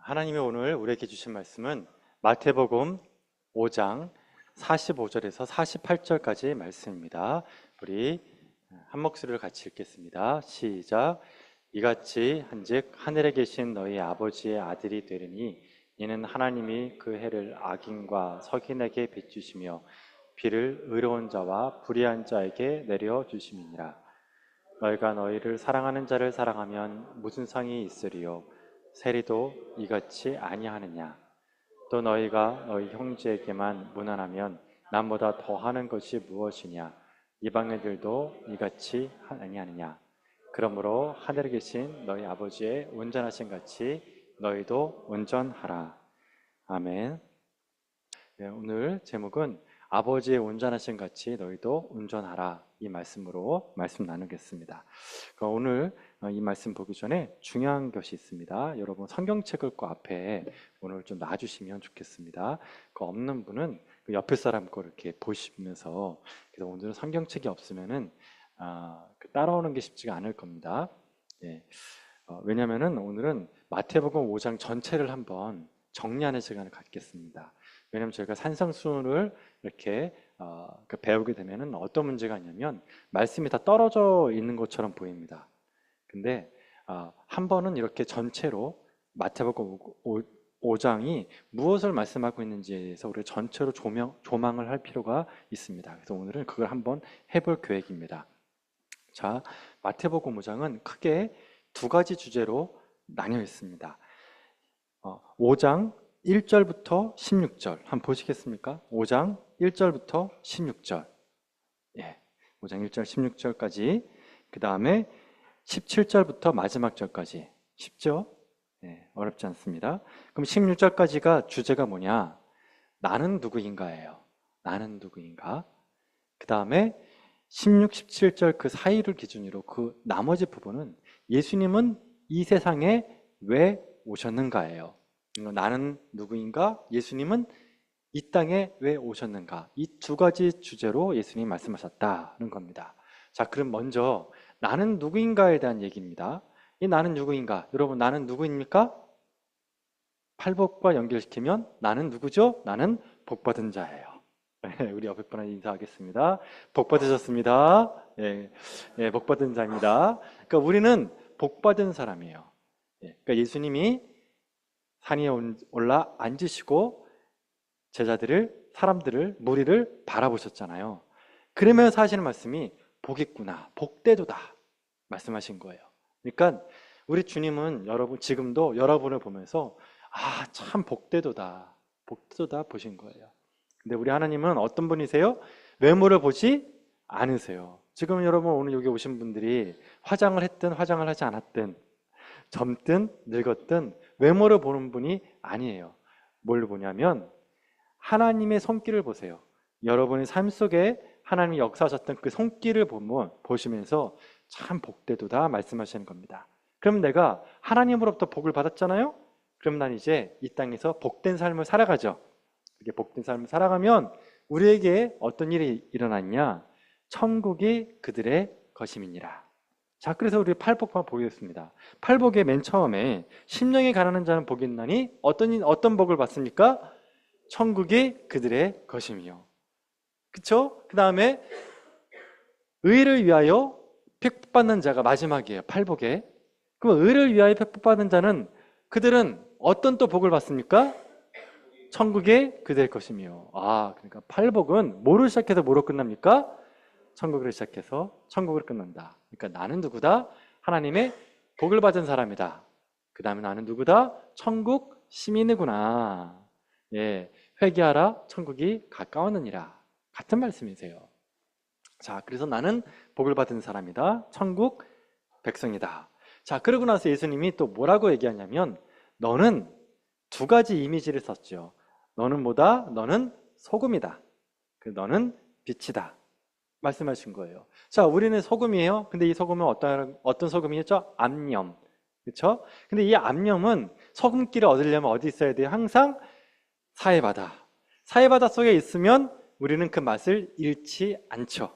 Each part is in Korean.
하나님이 오늘 우리에게 주신 말씀은 마태복음 5장 45절에서 48절까지 말씀입니다. 우리 한 목소리를 같이 읽겠습니다. 시작. 이같이 한즉 하늘에 계신 너희 아버지의 아들이 되리니 이는 하나님이 그 해를 악인과 석인에게 비추시며 비를 의로운 자와 불의한 자에게 내려주심이니라. 너희가 너희를 사랑하는 자를 사랑하면 무슨 상이 있으리요? 세리도 이같이 아니하느냐? 또 너희가 너희 형제에게만 무난하면 남보다 더하는 것이 무엇이냐? 이방인들도 이같이 아니하느냐? 그러므로 하늘에 계신 너희 아버지의 온전하신 같이 너희도 온전하라. 아멘. 네, 오늘 제목은 아버지의 온전하신 같이 너희도 온전하라, 이 말씀으로 말씀 나누겠습니다. 오늘 이 말씀 보기 전에 중요한 것이 있습니다. 여러분 성경책을 그 앞에 오늘 좀 놔주시면 좋겠습니다. 그 없는 분은 그 옆에 사람 거 이렇게 보시면서, 그래서 오늘은 성경책이 없으면은 따라오는 게 쉽지가 않을 겁니다. 예. 왜냐하면은 오늘은 마태복음 5장 전체를 한번 정리하는 시간을 갖겠습니다. 왜냐하면 저희가 산상수훈을 이렇게 배우게 되면은 어떤 문제가 있냐면 말씀이 다 떨어져 있는 것처럼 보입니다. 근데 한 번은 이렇게 전체로 마태복음 5장이 무엇을 말씀하고 있는지에 대해서 우리가 전체로 조망을 할 필요가 있습니다. 그래서 오늘은 그걸 한번 해볼 계획입니다. 자, 마태복음 5장은 크게 두 가지 주제로 나뉘어 있습니다. 5장 1절부터 16절 한번 보시겠습니까? 5장 1절부터 16절. 예, 5장 1절 16절까지. 그 다음에 17절부터 마지막 절까지. 쉽죠? 예, 어렵지 않습니다. 그럼 16절까지가 주제가 뭐냐? 나는 누구인가예요. 나는 누구인가? 그 다음에 16, 17절 그 사이를 기준으로 그 나머지 부분은 예수님은 이 세상에 왜 오셨는가예요. 나는 누구인가? 예수님은 이 땅에 왜 오셨는가? 이 두 가지 주제로 예수님이 말씀하셨다는 겁니다. 자, 그럼 먼저 나는 누구인가에 대한 얘기입니다. 이 나는 누구인가? 여러분, 나는 누구입니까? 팔복과 연결시키면 나는 누구죠? 나는 복받은 자예요. 우리 옆에 분한테 인사하겠습니다. 복받으셨습니다. 예, 예, 복받은 자입니다. 그러니까 우리는 복받은 사람이에요. 예, 그러니까 예수님이 산 위에 올라 앉으시고 사람들을, 무리를 바라보셨잖아요. 그러면서 하시는 말씀이 복있구나, 복되도다 말씀하신 거예요. 그러니까 우리 주님은 지금도 여러분을 보면서 참 복되도다, 복되도다 보신 거예요. 근데 우리 하나님은 어떤 분이세요? 외모를 보지 않으세요. 지금 여러분 오늘 여기 오신 분들이 화장을 했든 화장을 하지 않았든 젊든 늙었든 외모를 보는 분이 아니에요. 뭘 보냐면 하나님의 손길을 보세요. 여러분의 삶 속에 하나님이 역사하셨던 그 손길을 보시면서 참 복되도다 말씀하시는 겁니다. 그럼 내가 하나님으로부터 복을 받았잖아요? 그럼 난 이제 이 땅에서 복된 삶을 살아가죠. 이렇게 복된 삶을 살아가면 우리에게 어떤 일이 일어났냐? 천국이 그들의 것임이니라. 자, 그래서 우리 팔복만 보겠습니다. 팔복의 맨 처음에 심령이 가난한 자는 복이 있나니 어떤 복을 받습니까? 천국이 그들의 것임이요. 그쵸? 그 다음에 의를 위하여 핍박받는 자가 마지막이에요. 팔복에. 그럼 의를 위하여 핍박받는 자는 그들은 어떤 또 복을 받습니까? 천국이 그들의 것임이요. 그러니까 팔복은 뭐로 시작해서 뭐로 끝납니까? 천국으로 시작해서 천국으로 끝난다. 그러니까 나는 누구다? 하나님의 복을 받은 사람이다. 그 다음에 나는 누구다? 천국 시민이구나. 예, 회개하라, 천국이 가까웠느니라. 같은 말씀이세요. 자, 그래서 나는 복을 받은 사람이다. 천국 백성이다. 자, 그러고 나서 예수님이 또 뭐라고 얘기하냐면 너는 두 가지 이미지를 썼죠. 너는 뭐다? 너는 소금이다. 너는 빛이다 말씀하신 거예요. 자, 우리는 소금이에요. 근데 이 소금은 어떤 소금이었죠? 암염. 그렇죠? 근데 이 암염은 소금기를 얻으려면 어디 있어야 돼요? 항상 사해바다. 사해바다 속에 있으면 우리는 그 맛을 잃지 않죠.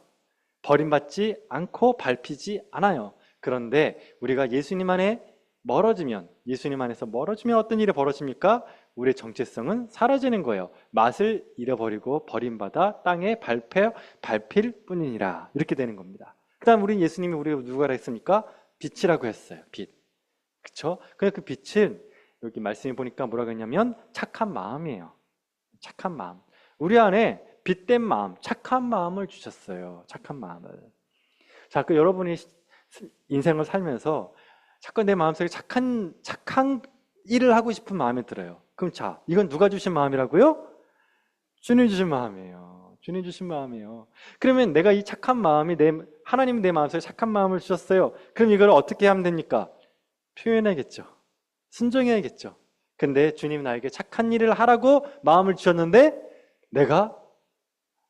버림받지 않고 밟히지 않아요. 그런데 우리가 예수님 안에 멀어지면, 예수님 안에서 멀어지면 어떤 일이 벌어집니까? 우리의 정체성은 사라지는 거예요. 맛을 잃어버리고 버림받아 땅에 밟힐 뿐이니라. 이렇게 되는 겁니다. 그 다음 우리 예수님이 우리를 누구라 했습니까? 빛이라고 했어요. 빛. 그쵸? 그래서 그 빛은 여기 말씀해 보니까 뭐라고 했냐면 착한 마음이에요. 착한 마음. 우리 안에 빛된 마음, 착한 마음을 주셨어요. 착한 마음을. 자, 그 여러분이 인생을 살면서 자꾸 내 마음속에 착한 일을 하고 싶은 마음이 들어요. 그럼 자, 이건 누가 주신 마음이라고요? 주님 주신 마음이에요. 주님 주신 마음이에요. 그러면 내가 이 착한 마음이 하나님이 내 마음속에 착한 마음을 주셨어요. 그럼 이걸 어떻게 하면 됩니까? 표현해야겠죠. 순종해야겠죠. 근데 주님 나에게 착한 일을 하라고 마음을 주셨는데 내가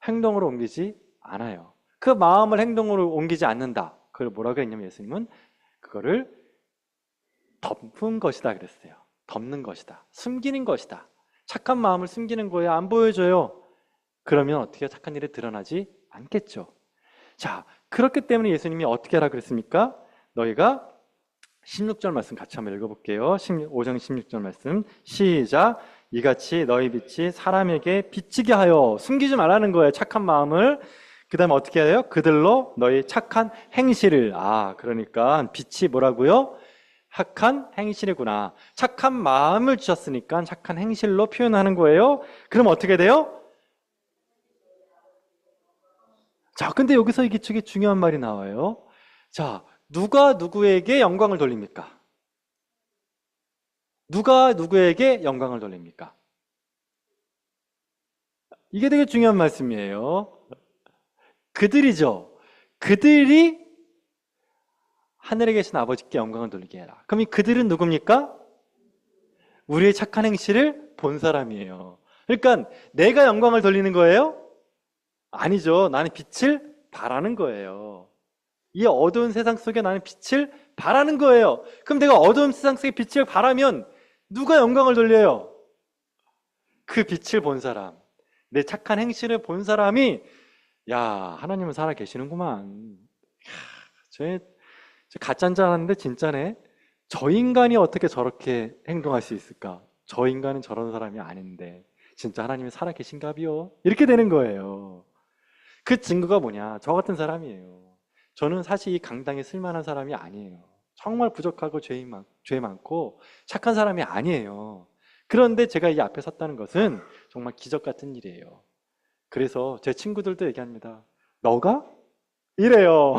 행동으로 옮기지 않아요. 그 마음을 행동으로 옮기지 않는다. 그걸 뭐라고 했냐면 예수님은 그거를 덮는 것이다 그랬어요. 덮는 것이다. 숨기는 것이다. 착한 마음을 숨기는 거예요. 안 보여줘요. 그러면 어떻게 착한 일이 드러나지 않겠죠. 자, 그렇기 때문에 예수님이 어떻게 하라 그랬습니까? 너희가 16절 말씀 같이 한번 읽어볼게요. 5장 16절 말씀 시작. 이같이 너희 빛이 사람에게 비치게 하여 숨기지 말라는 거예요. 착한 마음을. 그 다음에 어떻게 해요? 그들로 너희 착한 행실을. 그러니까 빛이 뭐라고요? 착한 행실이구나. 착한 마음을 주셨으니까 착한 행실로 표현하는 거예요. 그럼 어떻게 돼요? 자, 근데 여기서 이게 되게 중요한 말이 나와요. 자, 누가 누구에게 영광을 돌립니까? 누가 누구에게 영광을 돌립니까? 이게 되게 중요한 말씀이에요. 그들이죠. 그들이 하늘에 계신 아버지께 영광을 돌리게 해라. 그럼 이 그들은 누굽니까? 우리의 착한 행실을 본 사람이에요. 그러니까 내가 영광을 돌리는 거예요? 아니죠. 나는 빛을 발하는 거예요. 이 어두운 세상 속에 나는 빛을 발하는 거예요. 그럼 내가 어두운 세상 속에 빛을 발하면 누가 영광을 돌려요? 그 빛을 본 사람, 내 착한 행실을 본 사람이 야, 하나님은 살아 계시는구만. 저 가짜인 줄 알았는데 진짜네. 저 인간이 어떻게 저렇게 행동할 수 있을까? 저 인간은 저런 사람이 아닌데 진짜 하나님이 살아 계신가비요? 이렇게 되는 거예요. 그 증거가 뭐냐? 저 같은 사람이에요. 저는 사실 이 강당에 쓸만한 사람이 아니에요. 정말 부족하고 죄 많고 착한 사람이 아니에요. 그런데 제가 이 앞에 섰다는 것은 정말 기적 같은 일이에요. 그래서 제 친구들도 얘기합니다. 너가? 이래요.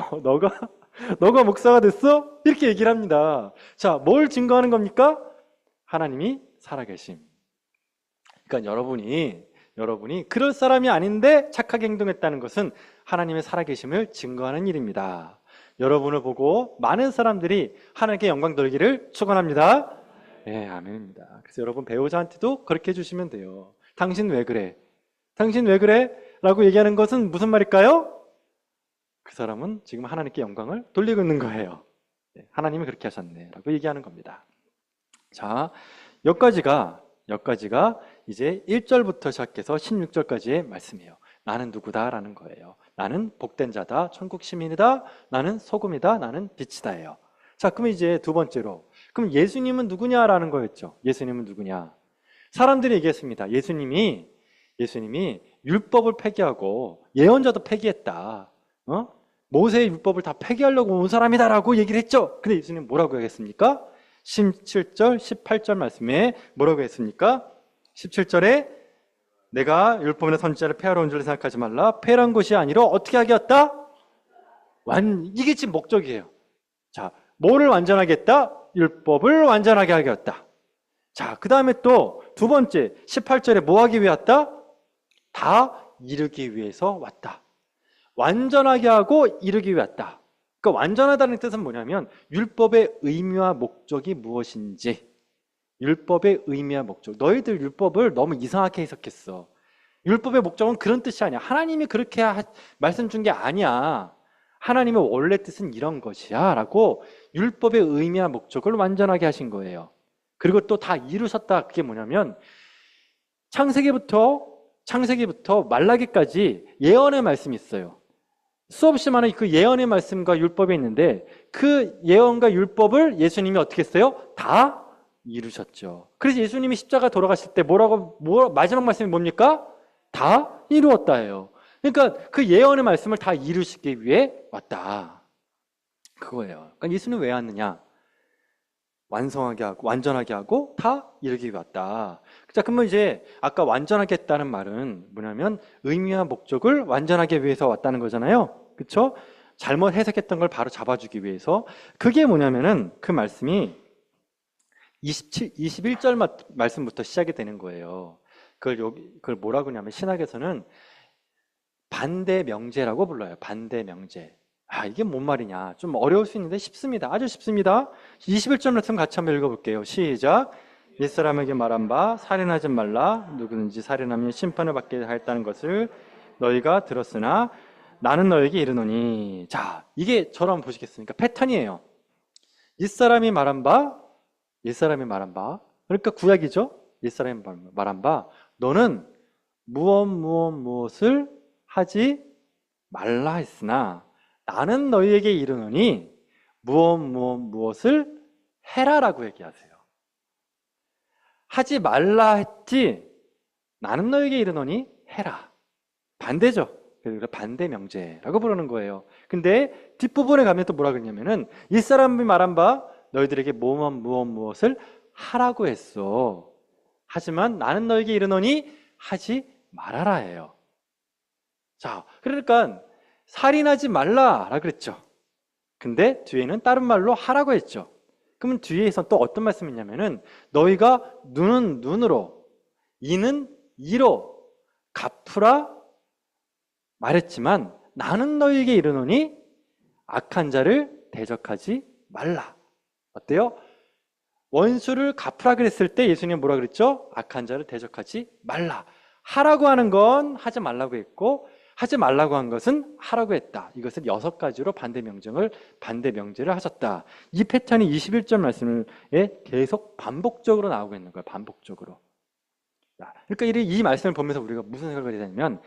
너가 목사가 됐어? 이렇게 얘기를 합니다. 자, 뭘 증거하는 겁니까? 하나님이 살아계심. 그러니까 여러분이 그럴 사람이 아닌데 착하게 행동했다는 것은 하나님의 살아계심을 증거하는 일입니다. 여러분을 보고 많은 사람들이 하나님께 영광 돌리기를 축원합니다. 네, 아멘입니다. 그래서 여러분 배우자한테도 그렇게 해주시면 돼요. 당신 왜 그래? 당신 왜 그래? 라고 얘기하는 것은 무슨 말일까요? 그 사람은 지금 하나님께 영광을 돌리고 있는 거예요. 네, 하나님이 그렇게 하셨네 라고 얘기하는 겁니다. 자, 여기까지가 이제 1절부터 시작해서 16절까지의 말씀이에요. 나는 누구다 라는 거예요. 나는 복된 자다, 천국 시민이다, 나는 소금이다, 나는 빛이다예요. 자, 그럼 이제 두 번째로, 그럼 예수님은 누구냐라는 거였죠. 예수님은 누구냐? 사람들이 얘기했습니다. 예수님이 율법을 폐기하고 예언자도 폐기했다. 모세의 율법을 다 폐기하려고 온 사람이다라고 얘기를 했죠. 근데 예수님 뭐라고 하겠습니까? 17절, 18절 말씀에 뭐라고 했습니까? 17절에 내가 율법이나 선지자를 폐하러 온 줄 생각하지 말라. 폐하는 것이 아니라 어떻게 하겠다? 이게 지금 목적이에요. 자, 뭐를 완전하게 했다? 율법을 완전하게 하겠다. 자, 그 다음에 또 두 번째 18절에 뭐 하기 위해 왔다? 다 이루기 위해서 왔다. 완전하게 하고 이루기 위해 왔다. 그러니까 완전하다는 뜻은 뭐냐면 율법의 의미와 목적이 무엇인지, 율법의 의미와 목적. 너희들 율법을 너무 이상하게 해석했어. 율법의 목적은 그런 뜻이 아니야. 하나님이 그렇게 말씀 준 게 아니야. 하나님의 원래 뜻은 이런 것이야 라고 율법의 의미와 목적을 완전하게 하신 거예요. 그리고 또 다 이루셨다. 그게 뭐냐면 창세기부터 말라기까지 예언의 말씀이 있어요. 수없이 많은 그 예언의 말씀과 율법이 있는데 그 예언과 율법을 예수님이 어떻게 했어요? 다 이루셨죠. 그래서 예수님이 십자가 돌아가실 때 마지막 말씀이 뭡니까? 다 이루었다예요. 그러니까 그 예언의 말씀을 다 이루시기 위해 왔다. 그거예요. 그러니까 예수는 왜 왔느냐? 완성하게 하고 완전하게 하고 다 이루기 위해 왔다. 자, 그러면 이제 아까 완전하게 했다는 말은 뭐냐면 의미와 목적을 완전하게 위해서 왔다는 거잖아요. 그렇죠? 잘못 해석했던 걸 바로 잡아주기 위해서. 그게 뭐냐면은 그 말씀이 21절 말씀부터 시작이 되는 거예요. 그걸 뭐라고 하냐면 신학에서는 반대 명제라고 불러요. 반대 명제. 이게 뭔 말이냐. 좀 어려울 수 있는데 쉽습니다. 아주 쉽습니다. 21절 말씀 같이 한번 읽어볼게요. 시작. 옛사람에게 말한 바 살인하지 말라. 누구든지 살인하면 심판을 받게 하였다는 것을 너희가 들었으나 나는 너에게 이르노니. 자, 이게 저랑 보시겠습니까? 패턴이에요. 옛사람이 말한 바 그러니까 구약이죠. 옛사람이 말한 바 너는 무엇을 하지 말라 했으나 나는 너희에게 이르노니 무엇을 해라라고 얘기하세요. 하지 말라 했지 나는 너희에게 이르노니 해라. 반대죠. 그래서 반대 명제라고 부르는 거예요. 근데 뒷부분에 가면 또 뭐라 그러냐면은 이 사람이 말한 바 너희들에게 무엇을 하라고 했어. 하지만 나는 너희에게 이르노니 하지 말아라 해요. 자, 그러니까 살인하지 말라라 그랬죠. 근데 뒤에는 다른 말로 하라고 했죠. 그러면 뒤에서 또 어떤 말씀이 있냐면은 너희가 눈은 눈으로 이는 이로 갚으라 말했지만 나는 너희에게 이르노니 악한 자를 대적하지 말라. 어때요? 원수를 갚으라 그랬을 때 예수님은 뭐라 그랬죠? 악한 자를 대적하지 말라. 하라고 하는 건 하지 말라고 했고 하지 말라고 한 것은 하라고 했다. 이것을 6가지로 반대 명제를 하셨다. 이 패턴이 21절 말씀에 계속 반복적으로 나오고 있는 거예요. 반복적으로. 그러니까 이 말씀을 보면서 우리가 무슨 생각을 해야 되냐면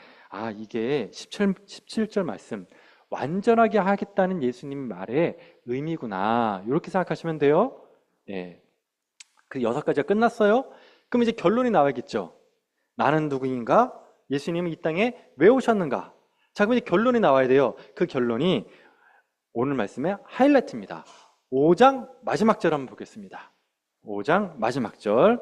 이게 17절 말씀 완전하게 하겠다는 예수님 말의 의미구나. 이렇게 생각하시면 돼요. 예. 그 6가지가 끝났어요. 그럼 이제 결론이 나와야겠죠. 나는 누구인가? 예수님은 이 땅에 왜 오셨는가? 자, 그럼 이제 결론이 나와야 돼요. 그 결론이 오늘 말씀의 하이라이트입니다. 5장 마지막 절 한번 보겠습니다. 5장 마지막 절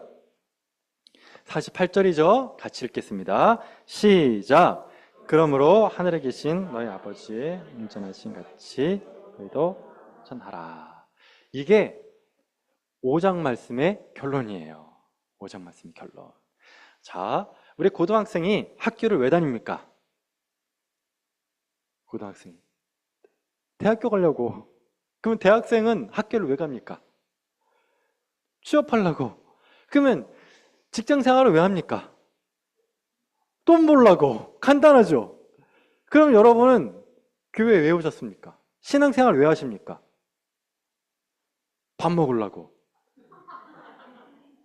48절이죠. 같이 읽겠습니다. 시작. 그러므로 하늘에 계신 너희 아버지의 온전하신 같이 너희도 전하라. 이게 5장 말씀의 결론이에요. 5장 말씀의 결론. 자, 우리 고등학생이 학교를 왜 다닙니까? 고등학생이 대학교 가려고. 그러면 대학생은 학교를 왜 갑니까? 취업하려고. 그러면 직장 생활을 왜 합니까? 돈 벌려고. 간단하죠? 그럼 여러분은 교회에 왜 오셨습니까? 신앙생활 왜 하십니까? 밥 먹으려고.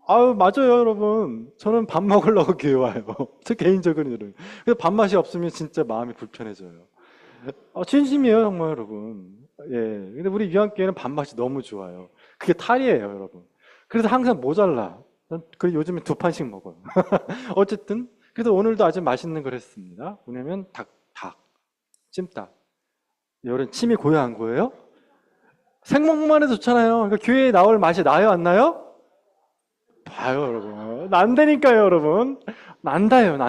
맞아요, 여러분. 저는 밥 먹으려고 교회 와요. 저 개인적으로는. 그래서 밥맛이 없으면 진짜 마음이 불편해져요. 진심이에요, 정말, 여러분. 예. 근데 우리 유한교회는 밥맛이 너무 좋아요. 그게 탈이에요, 여러분. 그래서 항상 모자라. 그리고 요즘에 2판씩 먹어요. 어쨌든, 그래서 오늘도 아주 맛있는 걸 했습니다. 뭐냐면, 찜닭. 여러분, 침이 고여 안 고여요? 생먹만 해도 좋잖아요. 그러니까 교회에 나올 맛이 나요, 안 나요? 봐요, 여러분. 난다니까요, 여러분. 난다요.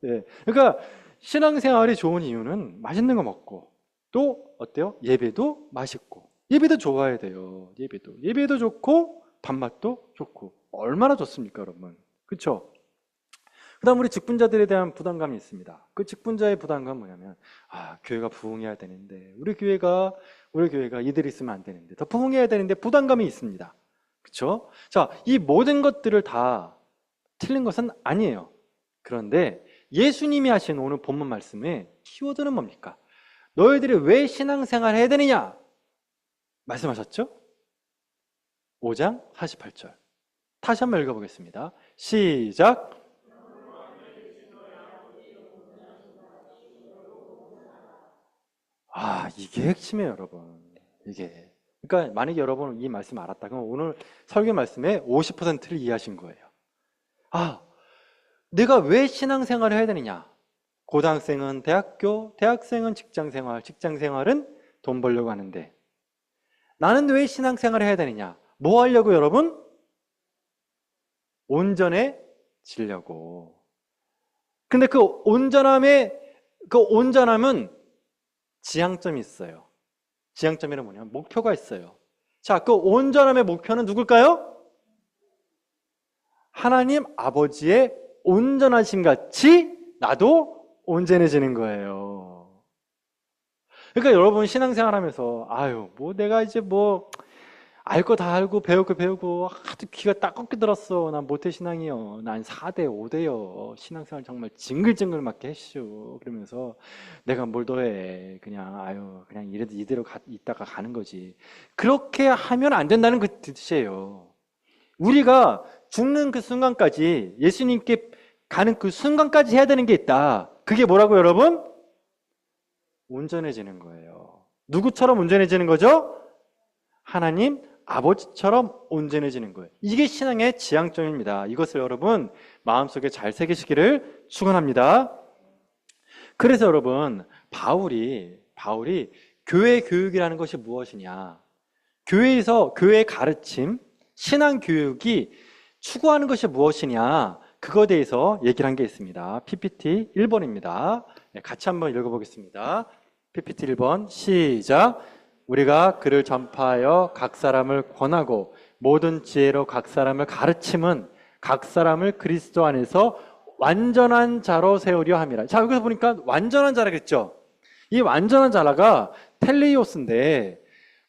예. 그러니까 신앙생활이 좋은 이유는 맛있는 거 먹고 또 어때요? 예배도 맛있고 예배도 좋아야 돼요. 예배도 좋고 밥맛도 좋고 얼마나 좋습니까, 여러분? 그렇죠? 그다음 우리 직분자들에 대한 부담감이 있습니다. 그 직분자의 부담감은 뭐냐면 교회가 부흥해야 되는데 우리 교회가 이들이 있으면 안 되는데 더 부흥해야 되는데 부담감이 있습니다. 그렇죠? 자, 이 모든 것들을 다 틀린 것은 아니에요. 그런데 예수님이 하신 오늘 본문 말씀의 키워드는 뭡니까? 너희들이 왜 신앙생활 해야 되느냐? 말씀하셨죠? 5장 48절. 다시 한번 읽어보겠습니다. 시작. 이게 핵심이에요, 여러분. 이게. 그러니까 만약에 여러분 이 말씀 알았다. 그럼 오늘 설교 말씀의 50%를 이해하신 거예요. 아, 내가 왜 신앙생활을 해야 되느냐? 고등학생은 대학교, 대학생은 직장생활, 직장생활은 돈 벌려고 하는데 나는 왜 신앙생활을 해야 되느냐? 뭐 하려고 여러분? 온전해지려고. 근데 그 온전함은 지향점이 있어요. 지향점이란 뭐냐면 목표가 있어요. 자, 그 온전함의 목표는 누굴까요? 하나님 아버지의 온전하심 같이 나도 온전해지는 거예요. 그러니까 여러분 신앙생활 하면서 뭐 내가 이제 뭐 알 거 다 알고 배울 거 배우고 하도 귀가 딱 꺾여 들었어. 난 모태신앙이요. 난 4대 5대요. 신앙생활 정말 징글징글 맞게 했슈. 그러면서 내가 뭘 더해. 그냥 그냥 이대로 있다가 가는 거지. 그렇게 하면 안 된다는 그 뜻이에요. 우리가 죽는 그 순간까지 예수님께 가는 그 순간까지 해야 되는 게 있다. 그게 뭐라고 여러분? 온전해지는 거예요. 누구처럼 온전해지는 거죠? 하나님 아버지처럼 온전해지는 거예요. 이게 신앙의 지향점입니다. 이것을 여러분 마음속에 잘 새기시기를 축원합니다. 그래서 여러분 바울이 교회 교육이라는 것이 무엇이냐? 교회에서 교회 가르침, 신앙 교육이 추구하는 것이 무엇이냐? 그거에 대해서 얘기를 한 게 있습니다. PPT 1번입니다. 같이 한번 읽어보겠습니다. PPT 1번 시작. 우리가 그를 전파하여 각 사람을 권하고 모든 지혜로 각 사람을 가르침은 각 사람을 그리스도 안에서 완전한 자로 세우려 함이라. 자, 여기서 보니까 완전한 자라 그랬죠. 이 완전한 자라가 텔레이오스인데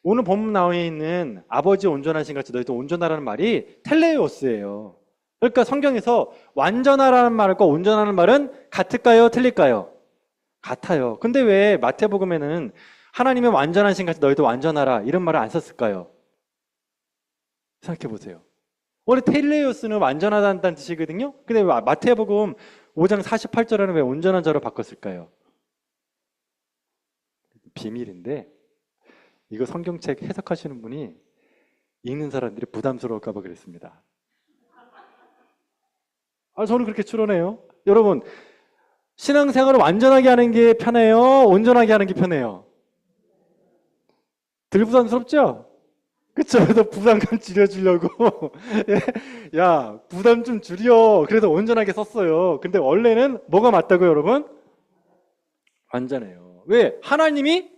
오늘 본문 나와 있는 아버지 온전하신 같이 너희도 온전하라는 말이 텔레이오스예요. 그러니까 성경에서 완전하라는 말과 온전하는 말은 같을까요? 틀릴까요? 같아요. 근데 왜 마태복음에는 하나님의 완전하신 같이 너희도 완전하라 이런 말을 안 썼을까요? 생각해 보세요. 원래 텔레이오스는 완전하다는 뜻이거든요. 근데 마태복음 5장 48절에는 왜 온전한 자로 바꿨을까요? 비밀인데 이거 성경책 해석하시는 분이 읽는 사람들이 부담스러울까 봐 그랬습니다. 저는 그렇게 추론해요. 여러분 신앙생활을 완전하게 하는 게 편해요? 온전하게 하는 게 편해요? 덜 부담스럽죠? 그쵸? 그래서 부담감 줄여주려고 야 부담 좀 줄여. 그래서 온전하게 썼어요. 근데 원래는 뭐가 맞다고요 여러분? 완전해요. 왜? 하나님이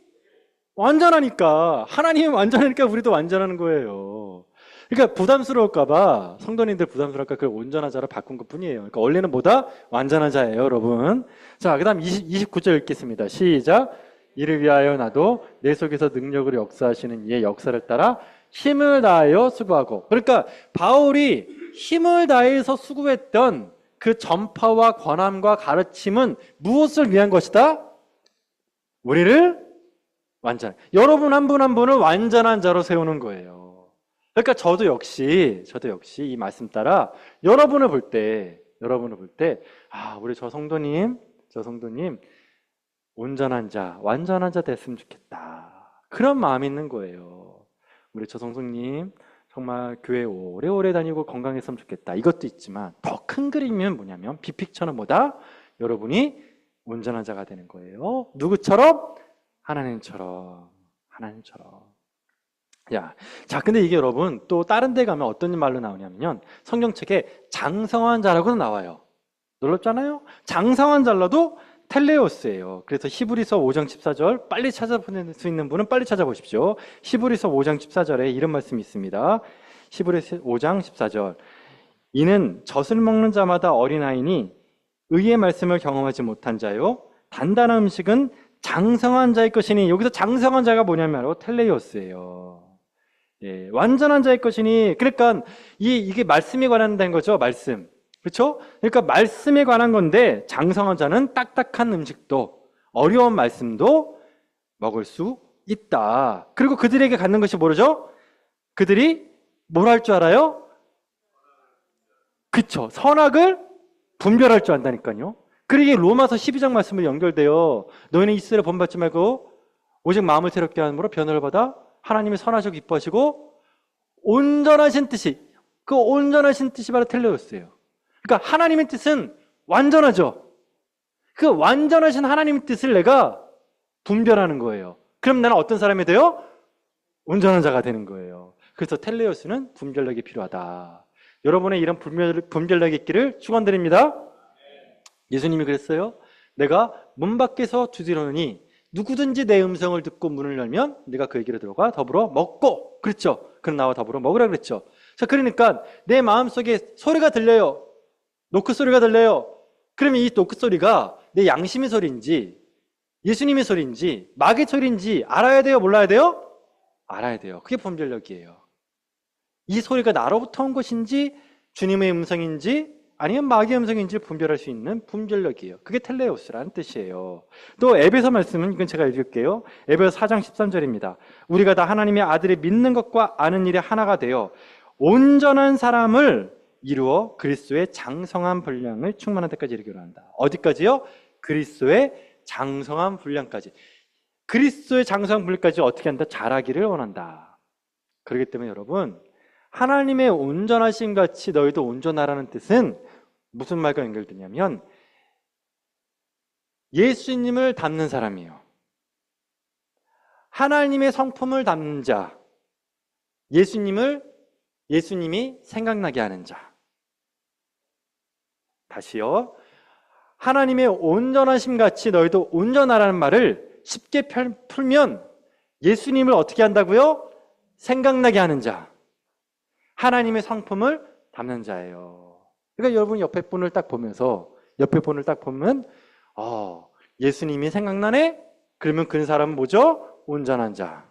완전하니까. 하나님이 완전하니까 우리도 완전하는 거예요. 그러니까 부담스러울까봐 성도님들 부담스러울까 그 온전한 자로 바꾼 것 뿐이에요. 그러니까 원래는 뭐다? 완전한 자예요 여러분. 자, 그 다음 29절 읽겠습니다. 시작. 이를 위하여 나도 내 속에서 능력으로 역사하시는 이의 역사를 따라 힘을 다하여 수고하고. 그러니까 바울이 힘을 다해서 수고했던 그 전파와 권함과 가르침은 무엇을 위한 것이다? 우리를 여러분 한 분 한 분을 완전한 자로 세우는 거예요. 그러니까 저도 역시 이 말씀 따라 여러분을 볼 때 우리 저 성도님 온전한 자, 완전한 자 됐으면 좋겠다. 그런 마음이 있는 거예요. 우리 저 성도님 정말 교회 오래오래 다니고 건강했으면 좋겠다. 이것도 있지만 더 큰 그림은 뭐냐면 빅픽처는 뭐다? 여러분이 온전한 자가 되는 거예요. 누구처럼? 하나님처럼. 자, 근데 이게 여러분 또 다른 데 가면 어떤 말로 나오냐면 성경책에 장성한 자라고도 나와요. 놀랍잖아요? 장성한 자라도 텔레오스예요. 그래서 히브리서 5장 14절 빨리 찾아볼 수 있는 분은 빨리 찾아보십시오. 히브리서 5장 14절에 이런 말씀이 있습니다. 히브리서 5장 14절. 이는 젖을 먹는 자마다 어린아이니 의의 말씀을 경험하지 못한 자요 단단한 음식은 장성한 자의 것이니. 여기서 장성한 자가 뭐냐면 바로 텔레오스예요. 예, 완전한 자의 것이니. 그러니까 이게 말씀에 관한된 거죠. 말씀. 그렇죠? 그러니까 말씀에 관한 건데 장성한 자는 딱딱한 음식도 어려운 말씀도 먹을 수 있다. 그리고 그들에게 갖는 것이 뭐죠? 그들이 뭘 할 줄 알아요? 그쵸? 선악을 분별할 줄 안다니까요. 그러게 로마서 12장 말씀으로 연결돼요. 너희는 이스라엘 본받지 말고 오직 마음을 새롭게 함으로 변화를 받아 하나님이 선하시고 기뻐하시고 온전하신 뜻이, 그 온전하신 뜻이 바로 텔레오스예요. 그러니까 하나님의 뜻은 완전하죠. 그 완전하신 하나님의 뜻을 내가 분별하는 거예요. 그럼 나는 어떤 사람이 돼요? 온전한 자가 되는 거예요. 그래서 텔레오스는 분별력이 필요하다. 여러분의 이런 분별력이 있기를 축원드립니다. 예수님이 그랬어요. 내가 문 밖에서 두드리노니 누구든지 내 음성을 듣고 문을 열면 내가 그에게로 들어가 더불어 먹고, 그렇죠? 그럼 나와 더불어 먹으라 그랬죠. 자, 그러니까 내 마음속에 소리가 들려요. 노크 소리가 들려요. 그러면 이 노크 소리가 내 양심의 소리인지 예수님의 소리인지 마귀의 소리인지 알아야 돼요? 몰라야 돼요? 알아야 돼요. 그게 분별력이에요. 이 소리가 나로부터 온 것인지 주님의 음성인지 아니면 마귀의 음성인지를 분별할 수 있는 분별력이에요. 그게 텔레오스라는 뜻이에요. 또 에베소 말씀은, 이건 제가 읽을게요. 에베소 4장 13절입니다. 우리가 다 하나님의 아들을 믿는 것과 아는 일에 하나가 되어 온전한 사람을 이루어 그리스도의 장성한 분량을 충만한 때까지 이르기로 한다. 어디까지요? 그리스도의 장성한 분량까지. 그리스도의 장성한 분량까지 어떻게 한다? 자라기를 원한다. 그렇기 때문에 여러분, 하나님의 온전하신 같이 너희도 온전하라는 뜻은 무슨 말과 연결되냐면 예수님을 닮는 사람이에요. 하나님의 성품을 닮는 자, 예수님이 생각나게 하는 자. 다시요. 하나님의 온전하심 같이 너희도 온전하라는 말을 쉽게 풀면 예수님을 어떻게 한다고요? 생각나게 하는 자. 하나님의 성품을 담는 자예요. 그러니까 여러분 옆에 분을 딱 보면 예수님이 생각나네? 그러면 그 사람은 뭐죠? 온전한 자.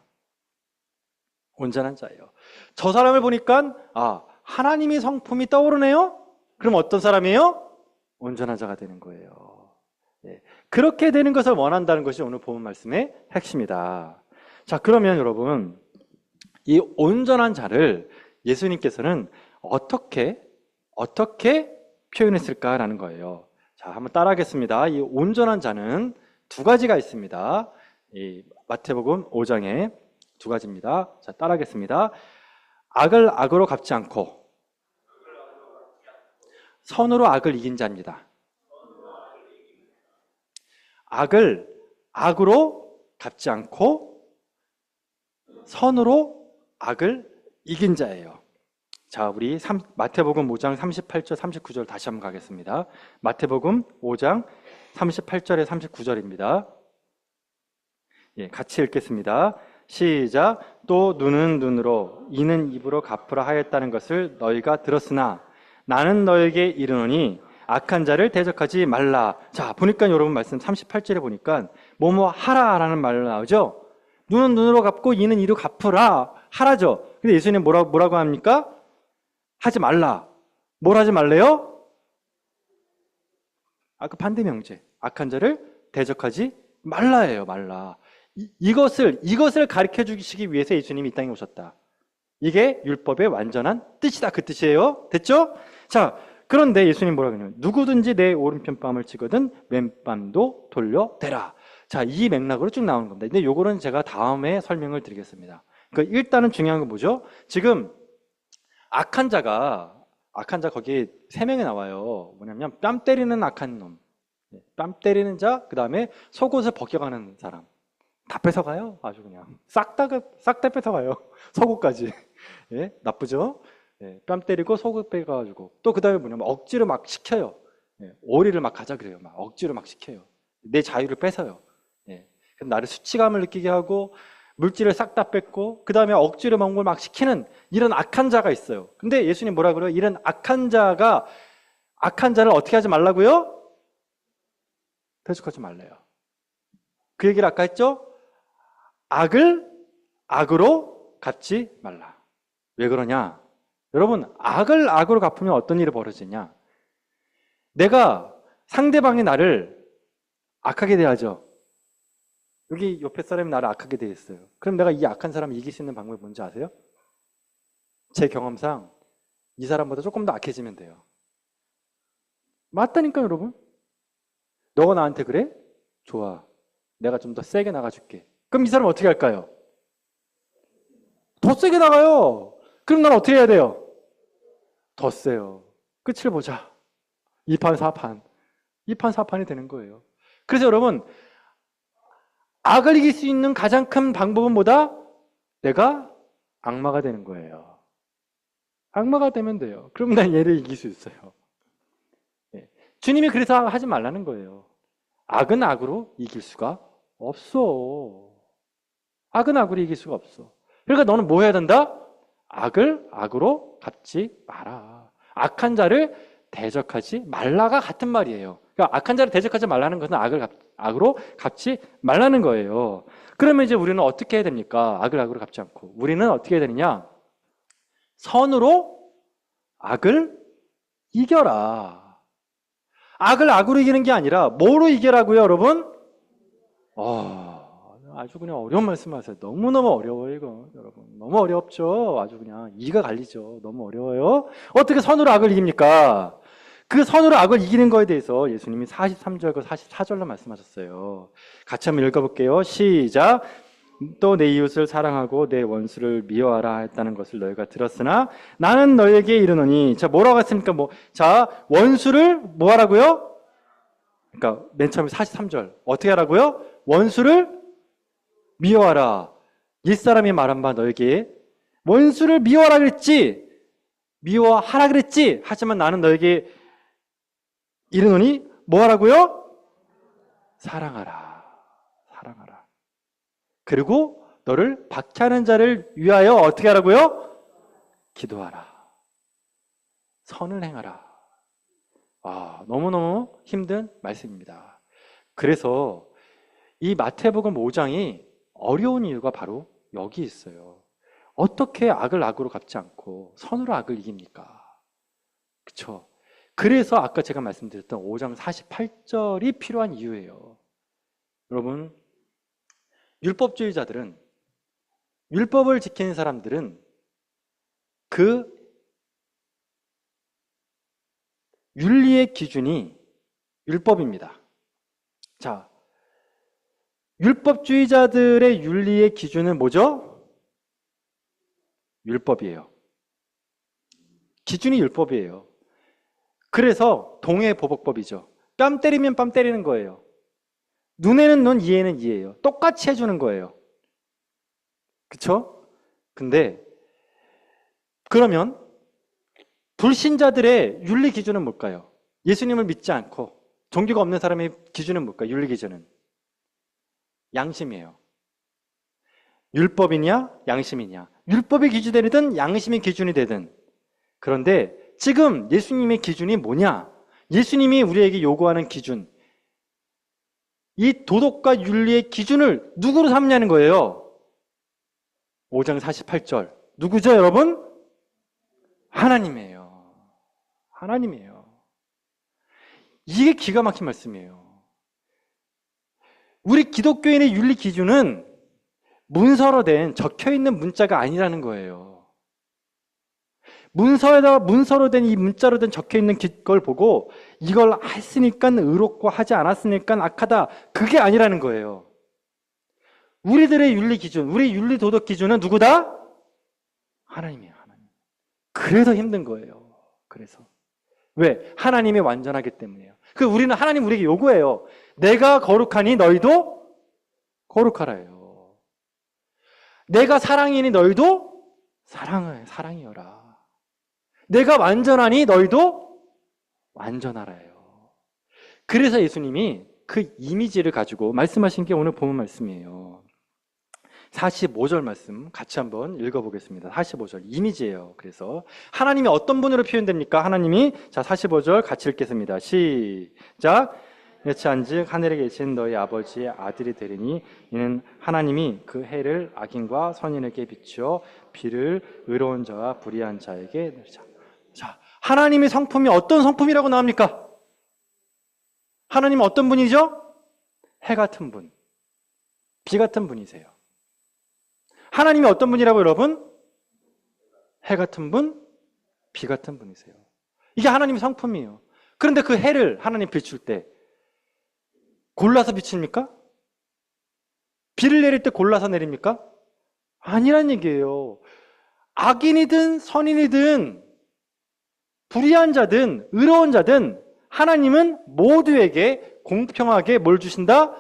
온전한 자예요. 저 사람을 보니까 하나님의 성품이 떠오르네요? 그럼 어떤 사람이에요? 온전한 자가 되는 거예요. 네. 그렇게 되는 것을 원한다는 것이 오늘 본문 말씀의 핵심이다. 자, 그러면 여러분, 이 온전한 자를 예수님께서는 어떻게 표현했을까라는 거예요. 자, 한번 따라하겠습니다. 이 온전한 자는 두 가지가 있습니다. 이 마태복음 5장에 두 가지입니다. 자, 따라하겠습니다. 악을 악으로 갚지 않고 선으로 악을 이긴 자입니다. 악을 악으로 갚지 않고 선으로 악을 이긴 자예요. 자, 우리 마태복음 5장 38절 39절 다시 한번 가겠습니다. 마태복음 5장 38절에 39절입니다. 예, 같이 읽겠습니다. 시작. 또 눈은 눈으로 이는 입으로 갚으라 하였다는 것을 너희가 들었으나 나는 너에게 이르노니 악한 자를 대적하지 말라. 자, 보니까 여러분 말씀 38절에 보니까 뭐뭐 하라라는 말로 나오죠. 눈은 눈으로 갚고 이는 이로 갚으라 하라죠. 근데 예수님 뭐라고 합니까? 하지 말라. 뭘 하지 말래요? 그 반대 명제. 악한 자를 대적하지 말라예요. 말라. 이것을 가르쳐 주시기 위해서 예수님이 이 땅에 오셨다. 이게 율법의 완전한 뜻이다. 그 뜻이에요. 됐죠? 자, 그런데 예수님 뭐라고 하냐면 누구든지 내 오른편 뺨을 치거든 왼뺨도 돌려대라. 자, 이 맥락으로 쭉 나오는 겁니다. 근데 요거는 제가 다음에 설명을 드리겠습니다. 그러니까 일단은 중요한 건 뭐죠? 지금 악한 자 거기 세 명이 나와요. 뭐냐면 뺨 때리는 악한 놈, 뺨 때리는 자, 그 다음에 속옷을 벗겨가는 사람. 다 뺏어가요. 아주 그냥 싹 다 뺏어가요. 속옷까지. 예, 나쁘죠? 예, 뺨 때리고 속옷 빼가지고 또 그 다음에 뭐냐면 억지로 막 시켜요. 예, 오리를 막 가자 그래요. 막 억지로 막 시켜요. 내 자유를 뺏어요. 예, 그럼 나를 수치감을 느끼게 하고 물질을 싹 다 뺏고 그 다음에 억지로 먹는 걸 막 시키는 이런 악한 자가 있어요. 근데 예수님 뭐라 그래요? 이런 악한 자를 어떻게 하지 말라고요? 대적하지 말래요. 그 얘기를 아까 했죠? 악을 악으로 갚지 말라. 왜 그러냐? 여러분, 악을 악으로 갚으면 어떤 일이 벌어지냐? 내가 상대방이 나를 악하게 대하죠. 여기 옆에 사람이 나를 악하게 대했어요. 그럼 내가 이 악한 사람을 이길 수 있는 방법이 뭔지 아세요? 제 경험상 이 사람보다 조금 더 악해지면 돼요. 맞다니까 여러분. 너가 나한테 그래? 좋아. 내가 좀 더 세게 나가줄게. 그럼 이 사람 어떻게 할까요? 더 세게 나가요. 그럼 난 어떻게 해야 돼요? 더 세요. 끝을 보자. 2판, 4판. 2판, 4판이 되는 거예요. 그래서 여러분, 악을 이길 수 있는 가장 큰 방법은 뭐다? 내가 악마가 되는 거예요. 악마가 되면 돼요. 그럼 난 얘를 이길 수 있어요. 네. 주님이 그래서 하지 말라는 거예요. 악은 악으로 이길 수가 없어. 악은 악으로 이길 수가 없어. 그러니까 너는 뭐 해야 된다? 악을 악으로 갚지 마라. 악한 자를 대적하지 말라가 같은 말이에요. 그러니까 악한 자를 대적하지 말라는 것은 악으로 갚지 말라는 거예요. 그러면 이제 우리는 어떻게 해야 됩니까? 악을 악으로 갚지 않고. 우리는 어떻게 해야 되느냐? 선으로 악을 이겨라. 악을 악으로 이기는 게 아니라 뭐로 이겨라고요, 여러분? 아주 그냥 어려운 말씀 하세요. 너무너무 어려워요, 이거. 여러분. 너무 어렵죠? 아주 그냥 이가 갈리죠. 너무 어려워요. 어떻게 선으로 악을 이깁니까? 그 선으로 악을 이기는 거에 대해서 예수님이 43절과 44절로 말씀하셨어요. 같이 한번 읽어볼게요. 시작. 또 내 이웃을 사랑하고 내 원수를 미워하라 했다는 것을 너희가 들었으나 나는 너희에게 이르노니. 자, 뭐라고 했습니까? 자, 원수를 뭐 하라고요? 그러니까 맨 처음에 43절. 어떻게 하라고요? 원수를 미워하라. 옛사람이 말한 바 너에게 원수를 미워하라 그랬지. 미워하라 그랬지. 하지만 나는 너에게 이르노니 뭐 하라고요? 사랑하라. 사랑하라. 그리고 너를 박해하는 자를 위하여 어떻게 하라고요? 기도하라. 선을 행하라. 너무너무 힘든 말씀입니다. 그래서 이 마태복음 5장이 어려운 이유가 바로 여기 있어요. 어떻게 악을 악으로 갚지 않고 선으로 악을 이깁니까? 그렇죠? 그래서 아까 제가 말씀드렸던 5장 48절이 필요한 이유예요. 여러분, 율법주의자들은, 율법을 지키는 사람들은 그 윤리의 기준이 율법입니다. 자, 율법주의자들의 윤리의 기준은 뭐죠? 율법이에요. 기준이 율법이에요. 그래서 동해보복법이죠. 뺨 때리면 뺨 때리는 거예요. 눈에는 눈, 이에는 이예요. 똑같이 해주는 거예요. 그쵸? 근데 그러면 불신자들의 윤리 기준은 뭘까요? 예수님을 믿지 않고 종교가 없는 사람의 기준은 뭘까요? 윤리 기준은 양심이에요. 율법이냐 양심이냐. 율법의 기준이 되든 양심의 기준이 되든. 그런데 지금 예수님의 기준이 뭐냐? 예수님이 우리에게 요구하는 기준, 이 도덕과 윤리의 기준을 누구로 삼냐는 거예요. 5장 48절. 누구죠, 여러분? 하나님이에요. 하나님이에요. 이게 기가 막힌 말씀이에요. 우리 기독교인의 윤리 기준은 문서로 된 적혀있는 문자가 아니라는 거예요. 문서로 된 이 문자로 된 적혀있는 걸 보고 이걸 했으니까 의롭고 하지 않았으니까 악하다. 그게 아니라는 거예요. 우리들의 윤리 기준, 우리 윤리 도덕 기준은 누구다? 하나님이에요. 하나님. 그래서 힘든 거예요. 그래서. 왜? 하나님이 완전하기 때문이에요. 우리는 하나님 우리에게 요구해요. 내가 거룩하니 너희도 거룩하라요. 내가 사랑이니 너희도 사랑이여라. 내가 완전하니 너희도 완전하라요. 그래서 예수님이 그 이미지를 가지고 말씀하신 게 오늘 본문 말씀이에요. 45절 말씀 같이 한번 읽어보겠습니다. 45절 이미지예요. 그래서 하나님이 어떤 분으로 표현됩니까? 하나님이, 자, 45절 같이 읽겠습니다. 시작. 여차한즉 하늘에 계신 너희 아버지의 아들이 되리니 이는 하나님이 그 해를 악인과 선인에게 비추어 비를 의로운 자와 불의한 자에게 내리자. 자, 하나님의 성품이 어떤 성품이라고 나옵니까? 하나님은 어떤 분이죠? 해 같은 분, 비 같은 분이세요. 하나님이 어떤 분이라고 여러분? 해 같은 분, 비 같은 분이세요. 이게 하나님의 성품이에요. 그런데 그 해를 하나님 비출 때 골라서 비춥니까? 비를 내릴 때 골라서 내립니까? 아니란 얘기예요. 악인이든 선인이든 불의한 자든 의로운 자든 하나님은 모두에게 공평하게 뭘 주신다?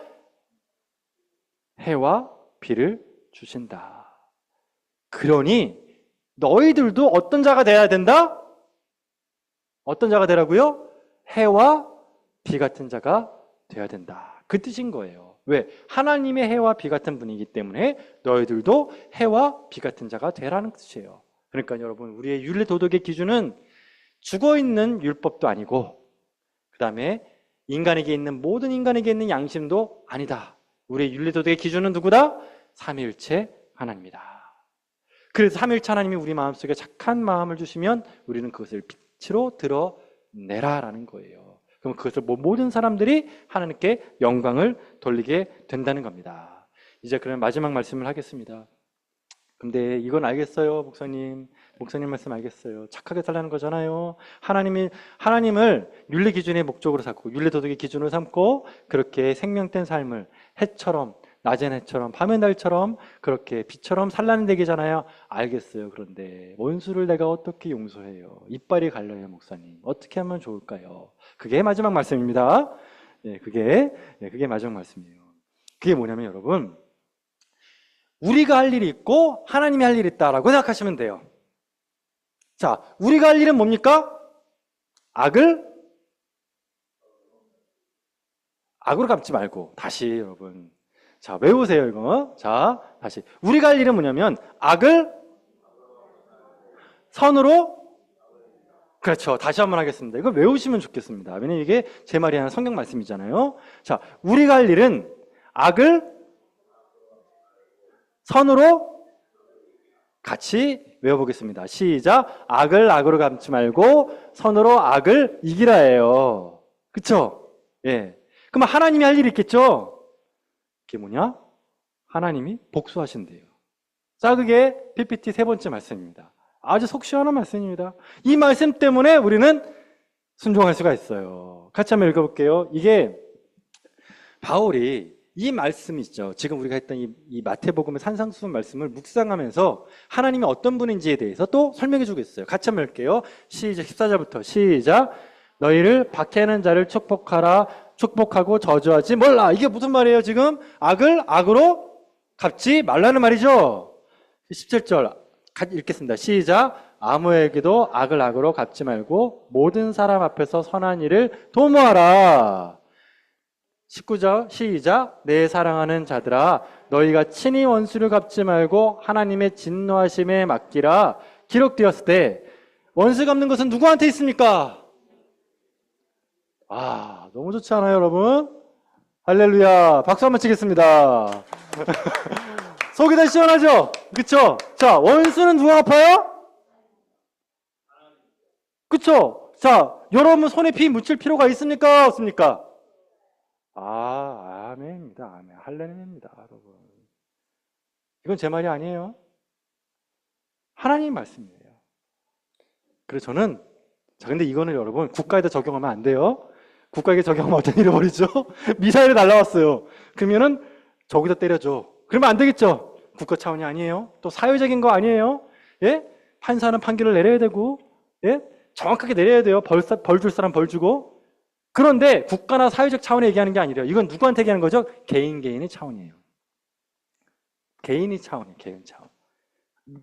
해와 비를 주신다. 그러니 너희들도 어떤 자가 돼야 된다? 어떤 자가 되라고요? 해와 비 같은 자가 돼야 된다. 그 뜻인 거예요. 왜? 하나님의 해와 비 같은 분이기 때문에 너희들도 해와 비 같은 자가 되라는 뜻이에요. 그러니까 여러분, 우리의 윤리 도덕의 기준은 죽어있는 율법도 아니고 그 다음에 인간에게 있는 모든 인간에게 있는 양심도 아니다. 우리의 윤리 도덕의 기준은 누구다? 삼위일체 하나님이다. 그래서 삼위일체 하나님이 우리 마음속에 착한 마음을 주시면 우리는 그것을 빛으로 드러내라라는 거예요. 그럼 그것을 모든 사람들이 하나님께 영광을 돌리게 된다는 겁니다. 이제 그럼 마지막 말씀을 하겠습니다. 근데 이건 알겠어요, 목사님. 목사님 말씀 알겠어요. 착하게 살라는 거잖아요. 하나님을 윤리 기준의 목적으로 삼고 윤리 도덕의 기준으로 삼고 그렇게 생명된 삶을 해처럼, 낮엔 해처럼, 밤의 달처럼 그렇게 빛처럼 살라는 얘기잖아요. 알겠어요. 그런데 원수를 내가 어떻게 용서해요? 이빨이 갈려요, 목사님. 어떻게 하면 좋을까요? 그게 마지막 말씀입니다. 그게 마지막 말씀이에요. 그게 뭐냐면 여러분, 우리가 할 일이 있고 하나님이 할 일이 있다라고 생각하시면 돼요. 자, 우리가 할 일은 뭡니까? 악으로 갚지 말고. 다시 여러분, 자, 외우세요 이거. 자, 다시. 우리가 할 일은 뭐냐면 악을 선으로, 그렇죠. 다시 한번 하겠습니다. 이거 외우시면 좋겠습니다. 왜냐면 이게 제 말이 아니라 성경 말씀이잖아요. 자, 우리가 할 일은 악을 선으로 같이 외워보겠습니다. 시작. 악을 악으로 갚지 말고 선으로 악을 이기라예요. 그쵸? 예. 그럼 하나님이 할 일이 있겠죠? 그게 뭐냐? 하나님이 복수하신대요. 자, 그게 PPT 세 번째 말씀입니다. 아주 속 시원한 말씀입니다. 이 말씀 때문에 우리는 순종할 수가 있어요. 같이 한번 읽어볼게요. 이게 바울이 이 말씀 있죠. 지금 우리가 했던 이 마태복음의 산상수훈 말씀을 묵상하면서 하나님이 어떤 분인지에 대해서 또 설명해 주고 있어요. 같이 한번 읽게요. 시작. 14절부터 시작. 너희를 박해하는 자를 축복하라. 축복하고 저주하지 말라. 이게 무슨 말이에요 지금? 악을 악으로 갚지 말라는 말이죠. 17절 같이 읽겠습니다. 시작. 아무에게도 악을 악으로 갚지 말고 모든 사람 앞에서 선한 일을 도모하라. 19절 시작. 내 사랑하는 자들아 너희가 친히 원수를 갚지 말고 하나님의 진노하심에 맡기라. 기록되었을 때 원수 갚는 것은 누구한테 있습니까? 아, 너무 좋지 않아요 여러분? 할렐루야. 박수 한번 치겠습니다. 속이 다 시원하죠? 그쵸? 자, 원수는 누가 갚아요? 그쵸? 자, 여러분 손에 피 묻힐 필요가 있습니까? 없습니까? 아멘입니다. 아멘. 할렐루야입니다, 여러분. 이건 제 말이 아니에요. 하나님 말씀이에요. 그래서 저는, 자, 근데 이거는 여러분, 국가에다 적용하면 안 돼요. 국가에게 적용하면 어떤 일이 벌이죠? 미사일이 날라왔어요. 그러면은, 저기다 때려줘. 그러면 안 되겠죠? 국가 차원이 아니에요. 또 사회적인 거 아니에요. 예? 판사는 판결을 내려야 되고, 예? 정확하게 내려야 돼요. 벌 줄 사람 벌 주고. 그런데 국가나 사회적 차원에 얘기하는 게 아니래요. 이건 누구한테 얘기하는 거죠? 개인의 차원이에요. 개인의 차원이에요. 개인 차원.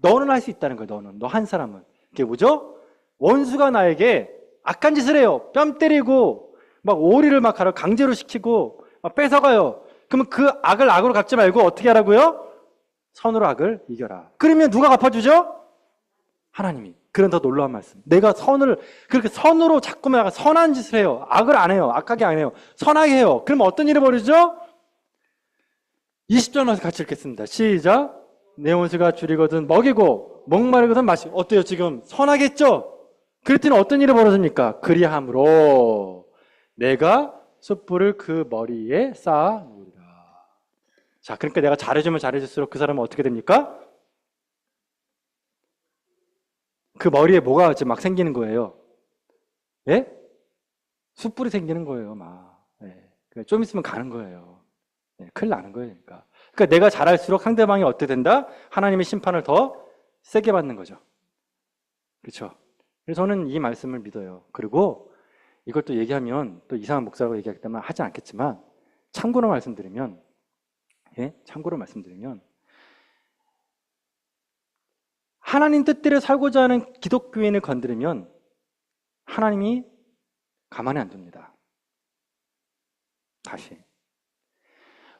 너는 할 수 있다는 거예요. 너 한 사람은. 그게 뭐죠? 원수가 나에게 악한 짓을 해요. 뺨 때리고 막 오리를 막 하러 강제로 시키고 막 뺏어가요. 그러면 그 악을 악으로 갚지 말고 어떻게 하라고요? 선으로 악을 이겨라. 그러면 누가 갚아주죠? 하나님이. 그런 더 놀라운 말씀. 내가 그렇게 선으로 자꾸만 선한 짓을 해요. 악을 안 해요. 악하게 안 해요. 선하게 해요. 그러면 어떤 일이 벌어지죠? 20절 와서 같이 읽겠습니다. 시작. 내 원수가 줄이거든 먹이고 목마르거든 마시고. 어때요 지금? 선하겠죠? 그랬더니 어떤 일이 벌어집니까? 그리함으로 내가 숯불을 그 머리에 쌓아 놓으리라. 자, 그러니까 내가 잘해주면 잘해줄수록 그 사람은 어떻게 됩니까? 그 머리에 뭐가 지금 막 생기는 거예요? 예? 숯불이 생기는 거예요, 막. 예. 좀 있으면 가는 거예요. 예, 큰일 나는 거예요, 그러니까. 그러니까 내가 잘할수록 상대방이 어떻게 된다? 하나님의 심판을 더 세게 받는 거죠. 그렇죠? 그래서 저는 이 말씀을 믿어요. 그리고 이걸 또 얘기하면 또 이상한 목사라고 얘기하기 때문에 하지 않겠지만 참고로 말씀드리면 하나님 뜻대로 살고자 하는 기독교인을 건드리면 하나님이 가만히 안 둡니다. 다시.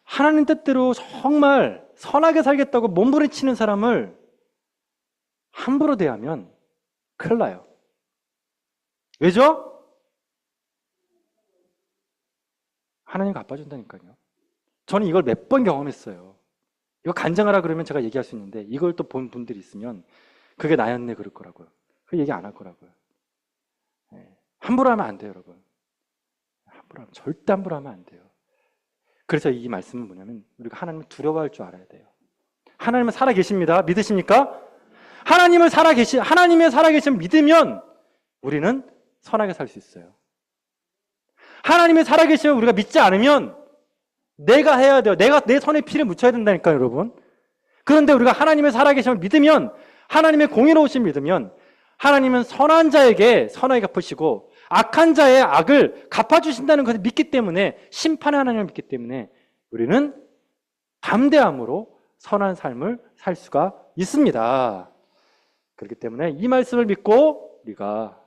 하나님 뜻대로 정말 선하게 살겠다고 몸부림치는 사람을 함부로 대하면 큰일 나요. 왜죠? 하나님 갚아준다니까요. 저는 이걸 몇 번 경험했어요. 이거 간증하라 그러면 제가 얘기할 수 있는데 이걸 또 본 분들이 있으면 그게 나였네 그럴 거라고요. 그 얘기 안 할 거라고요. 함부로 하면 안 돼요, 여러분. 절대 함부로 하면 안 돼요. 그래서 이 말씀은 뭐냐면 우리가 하나님을 두려워할 줄 알아야 돼요. 하나님은 살아계십니다. 믿으십니까? 하나님의 살아계심 믿으면 우리는 선하게 살 수 있어요. 하나님의 살아계심을 우리가 믿지 않으면 내가 해야 돼요. 내가 내 손에 피를 묻혀야 된다니까요, 여러분. 그런데 우리가 하나님의 살아계심을 믿으면, 하나님의 공의로우심을 믿으면 하나님은 선한 자에게 선하게 갚으시고 악한 자의 악을 갚아주신다는 것을 믿기 때문에, 심판의 하나님을 믿기 때문에 우리는 담대함으로 선한 삶을 살 수가 있습니다. 그렇기 때문에 이 말씀을 믿고 우리가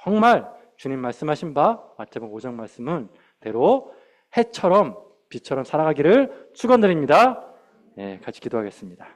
정말 주님 말씀하신 바 마태복음 5장 말씀은 대로 해처럼 빛처럼 살아가기를 축원드립니다. 같이 기도하겠습니다.